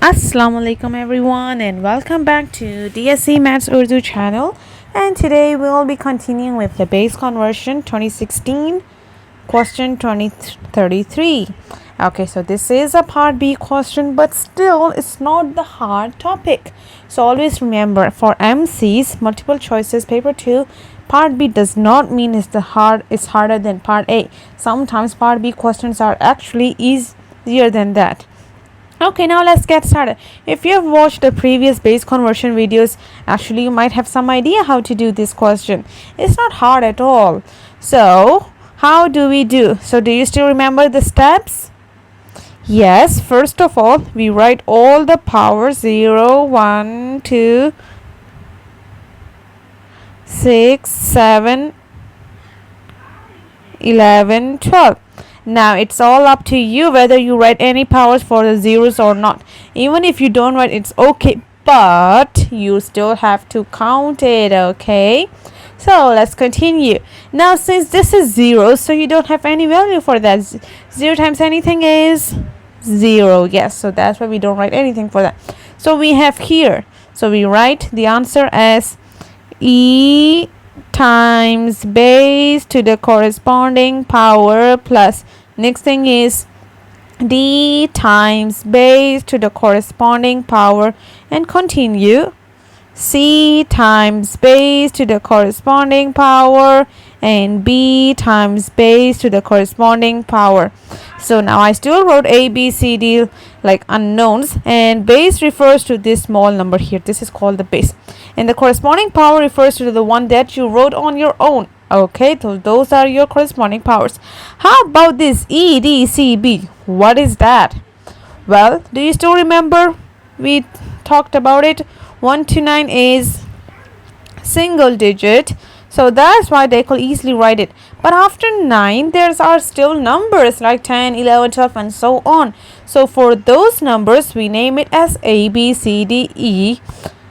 Assalamu alaikum everyone and welcome back to DSE Maths Urdu channel, and today we will be continuing with the base conversion 2016 question 2033. Okay, so this is a part B question, but still it's not the hard topic. So always remember, for MCs multiple choices paper 2, part B does not mean it's harder than part A. Sometimes part B questions are actually easier than that. Okay, now let's get started. If you have watched the previous base conversion videos, actually you might have some idea how to do this question. It's not hard at all. So how do we do? So do you still remember the steps? Yes, first of all, we write all the powers 0, 1, 2, 6, 7, 11, 12. Now it's all up to you whether you write any powers for the zeros or not. Even if you don't write, it's okay, but you still have to count it, okay? So let's continue. Now since this is 0, so you don't have any value for that. 0 times anything is 0. Yes, so that's why we don't write anything for that. So we have here, so we write the answer as E times base to the corresponding power plus next thing is D times base to the corresponding power and continue C times base to the corresponding power and B times base to the corresponding power. So now I still wrote A, B, C, D like unknowns, and base refers to this small number here. This is called the base, and the corresponding power refers to the one that you wrote on your own. Okay, so those are your corresponding powers. How about this E, D, C, B? What is that? Well, do you still remember we talked about it? 1 to 9 is single digit, so that's why they could easily write it. But after 9 there are still numbers like 10, 11, 12 and so on. So for those numbers we name it as A, B, C, D, E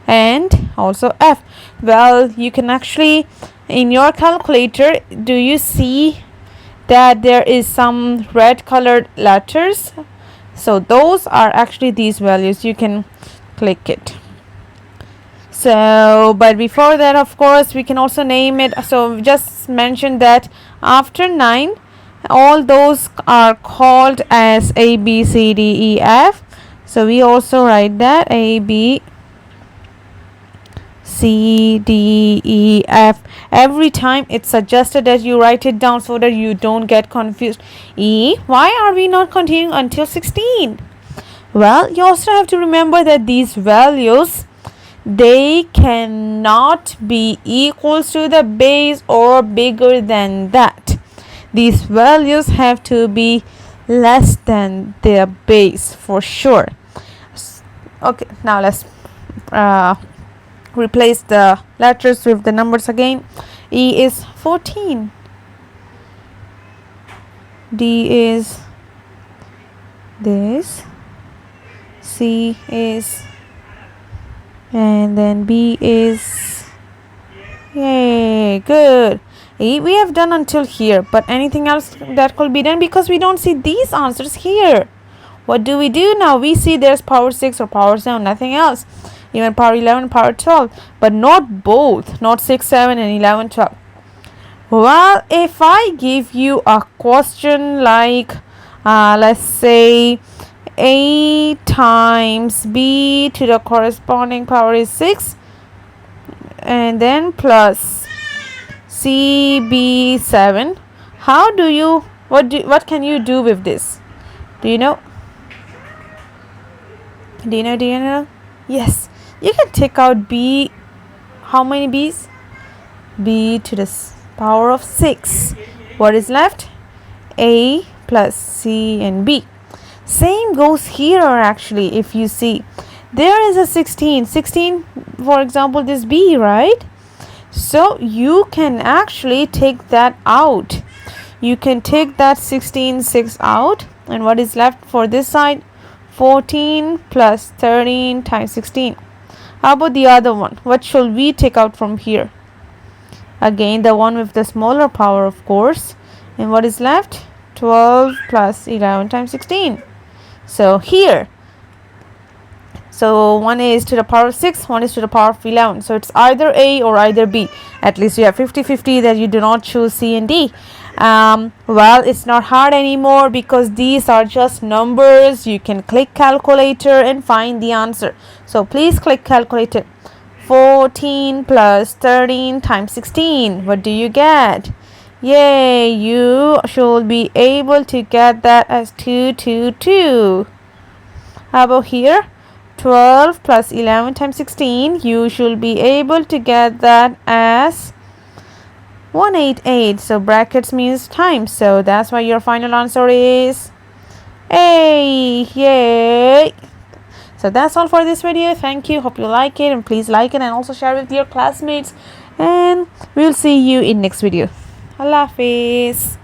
and also F. Well, you can actually, in your calculator, do you see that there is some red colored letters? So those are actually these values. You can click it. So but before that, of course, we can also name it. So just mention that after 9 all those are called as A, B, C, D, E, F. So we also write that A, B, C, D, E, F. Every time it's suggested that you write it down so that you don't get confused. E, why are we not continuing until 16? Well, you also have to remember that these values, they cannot be equals to the base or bigger than that. These values have to be less than their base for sure. Okay, now let's replace the letters with the numbers again. E is 14. D is this. C is, and then B is, yay, good. E we have done until here, but anything else that could be done, because we don't see these answers here. What do we do now? We see there's power 6 or power 7, nothing else. Even power 11, power 12, but not both, not 6, 7 and 11, 12. Well, if I give you a question like let's say A times B to the corresponding power is 6, and then plus CB 7, how do you, what can you do with this? Do you know? Do you know? Yes, you can take out B. How many B's? B to the power of 6. What is left? A plus C and B. Same goes here actually. If you see, there is a 16, for example, this B, right? So you can actually take that out. You can take that 16, 6 out, and what is left for this side? 14 plus 13 times 16. How about the other one? What should we take out from here? Again, the one with the smaller power, of course. And what is left? 12 plus 11 times 16. So here So one is to the power of 6, one is to the power of 11. So it's either A or either B. At least you have 50-50 that you do not choose C and D. Well, it's not hard anymore because these are just numbers. You can click calculator and find the answer. So please click calculator. 14 plus 13 times 16. What do you get? Yay, you should be able to get that as 222. How about here? 12 plus 11 times 16. You should be able to get that as 188. So brackets means times. So that's why your final answer is A. Yay. So that's all for this video. Thank you. Hope you like it, and please like it and also share with your classmates. And we'll see you in next video. Allah Hafiz.